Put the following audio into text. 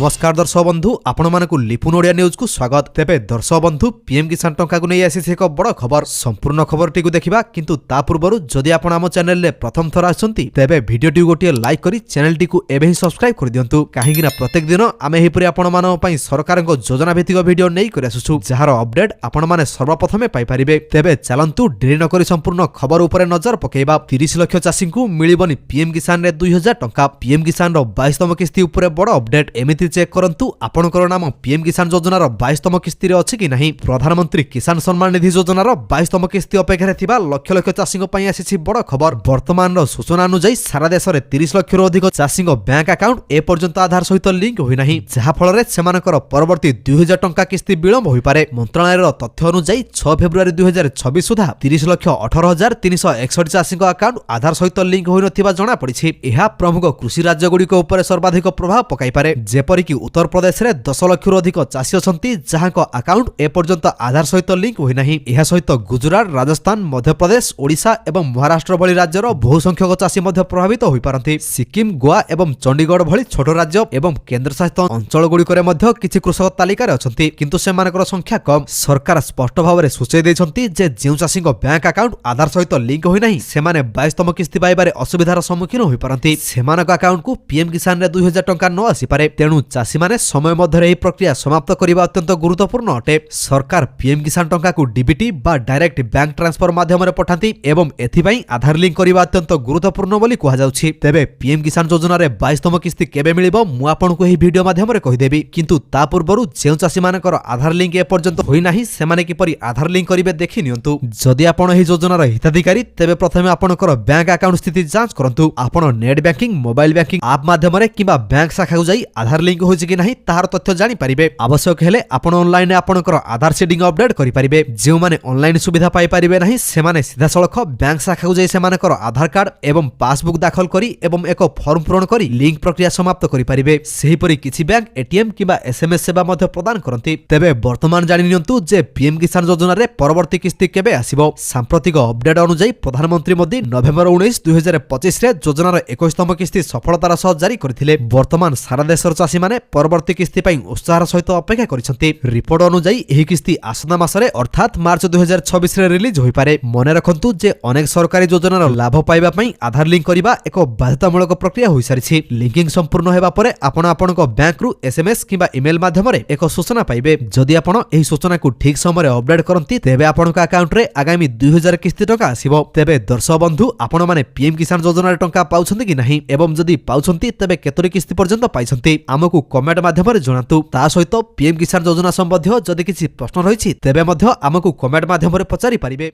नमस्कार दर्शक बंधु आपण मानकु लिपुन ओडिया न्यूज को स्वागत। तेबे दर्शक बंधु पीएम किसान टंका को नहीं आसी एक बड़ खबर। संपूर्ण खबर टी देखा किंतु ता पूर्व जदि आपण आम चैनल रे प्रथम थर आछंती तेबे वीडियो टी गोटे लाइक करी चैनल टी को एबे ही सब्सक्राइब कर दियंतु। काहेकि प्रत्येक दिन आमे एहिपरि आपण मानन पई सरकार को योजना भित्तिक वीडियो नै कर आसुछु जहार अपडेट आपण माने सर्वप्रथमे पाई परिबे। तेबे चलंतु देरी न करी संपूर्ण खबर ऊपर नजर पकेबा। 30 लाख चाषी को मिलिबनी पीएम किसान रे 2000 टंका। पीएम किसान रो 22तम किस्ती ऊपर बड़ अपडेट। एमिति चेक करंतु आपनकर नाम पीएम किसान योजनार 22तम किस्ती रे अछि कि नहीं। प्रधानमंत्री किसान सम्मान निधि योजनार 22तम किस्ती अपेक्षा थिबा लक्ष लक्ष चाषी पई आसीछि बड़ खबर। वर्तमान रो सूचना अनुसार सारा देश रे 30 लाख रु अधिक चाषी बैंक अकाउंट ए पर्यंत आधार सहित लिंक होई नाही, जहा फल रे सेमानकर परवर्ती 2000 टंका किस्ती विलंब होई पारे। मंत्रालयर तथ्य अनुसार 6 फेब्रुआरी 2026 सुधा 30,18,361 चाषी अकाउंट आधार सहित लिंक होई नथिबा जणा पड़िछि। एहा प्रमुख कृषि राज्य गुड़िक उपर सर्वाधिक प्रभाव पकाई पारे। जेपरिक उत्तर प्रदेश रे 10 लाख रु अधिक चाषी अछंती जहाक अकाउंट ए पर्यंत आधार सहित लिंक होई नाही। एहा सहित गुजरात, राजस्थान, मध्य प्रदेश, ओडिशा एवं महाराष्ट्र भली राज्यर बहु संख्यक चाषी मध्य प्रभावित होई पारंती। सिक्किम, गोवा एवं चंडीगढ़ भली छोट राज्य एवं केंद्र शासित अंचल गुड़िकरे मध्य किछि कृषक तालिका रे अछंती किंतु सेमानकर संख्या कम। सरकार स्पष्ट भाव रे सूचय दैछंती जे जेउ चाषी बैंक अकाउंट आधार सहित लिंक होई नाही सेमाने 22तम किस्ती पाइबारे असुविधार सम्मुखीन होई पारंती। सेमानक अकाउंट को पीएम किसान रे 2000 टंका न आसी पारे। तेणु चाषी माने समय मध्य एही प्रक्रिया समाप्त करिबा अत्यंत गुरुत्वपूर्ण अटे। सरकार पीएम किसान टंका को डीबीटी बा डायरेक्ट बैंक ट्रांसफर माध्यम रे पठांती एवं एथिपई आधार लिंक करिबा अत्यंत गुरुत्वपूर्ण बोली कुहा जाउछि। तेबे पीएम किसान योजना रे 22तम किस्ती केबे मिलिबो मु आपनकु एही वीडियो माध्यम रे कहि देबी किंतु ता पूर्वरु जेउ चाषी मानकर आधार लिंक ए पर्यंत होई नाही सेमाने किपरि आधार लिंक करिवे देखि नियंतु। जदि आपण एही योजनार हिताधिकारी तेबे प्रथमे आपनकर बैंक अकाउंट स्थिति जांच करंतु। आपण net banking, mobile banking app माध्यम रे किबा बैंक शाखा को जाई आधार लिंक होइछि कि नाही ताहार तथ्य जानि परिबे। आवश्यक हेले आपण ऑनलाइन आपनकर आधार सेटिंग अपडेट करि परिबे। जेउ माने ऑनलाइन सुविधा पाई परिबे नाही सेमाने सीधा सळख बैंक शाखा को जाई सेमानकर आधार कार्ड एवं पासबुक दाखल करी एवं एक फॉर्म पूरण करी लिंक प्रक्रिया समाप्त करि परिबे। सेही परि किछि बैंक एटीएम किबा एसएमएस सेवा मध्ये प्रदान करंती। तेबे वर्तमान जानि नियंतु जे पीएम किसान योजना रे परवर्ती किस्ती केबे आसीबो। सांप्रतिक अपडेट अनुसार प्रधानमंत्री मोदी नवेम्बर 19, 2025 रे योजनार 21तम किस्ती सफलतार सह जारी करथिले। वर्तमान सारा देशर चाषी माने परवर्ती किस्ती पई उत्साहर सहित अपेक्षा करिसंती। रिपोर्ट अनुसार एही किस्ती आसना मासरे अर्थात मार्च 2026 रे रिलीज होई पारे। मने रखंतु जे अनेक सरकारी योजनार लाभ पाइबा पई आधार लिंक करिबा एक बाध्यतामूलक प्रक्रिया होई सारिछि। लिंकिंग संपूर्ण हेबा परे आपण आपनक बैंक रु एसएमएस किबा ईमेल माध्यम रे एक सूचना पाइबे। जदि आपण एही सूचना को ठीक समय अपडेट करंती तेबे आपनक अकाउंट रे आगामी 2000 किस्ती टका आसीबो। तेबे दर्शक बंधु आपण माने पीएम किसान योजना टंका पाउछंती कि नाही एवं जदि पाउछंती तेबे केतरी किस्ती पर्यंत पाइछंती हमकु कमेंट माध्यम रे जणातु। ता सहित पीएम किसान योजना संबंधी जदि किछि प्रश्न रहिछि तेबे मध्य हमकु कमेंट माध्यम रे पचारि परिबे।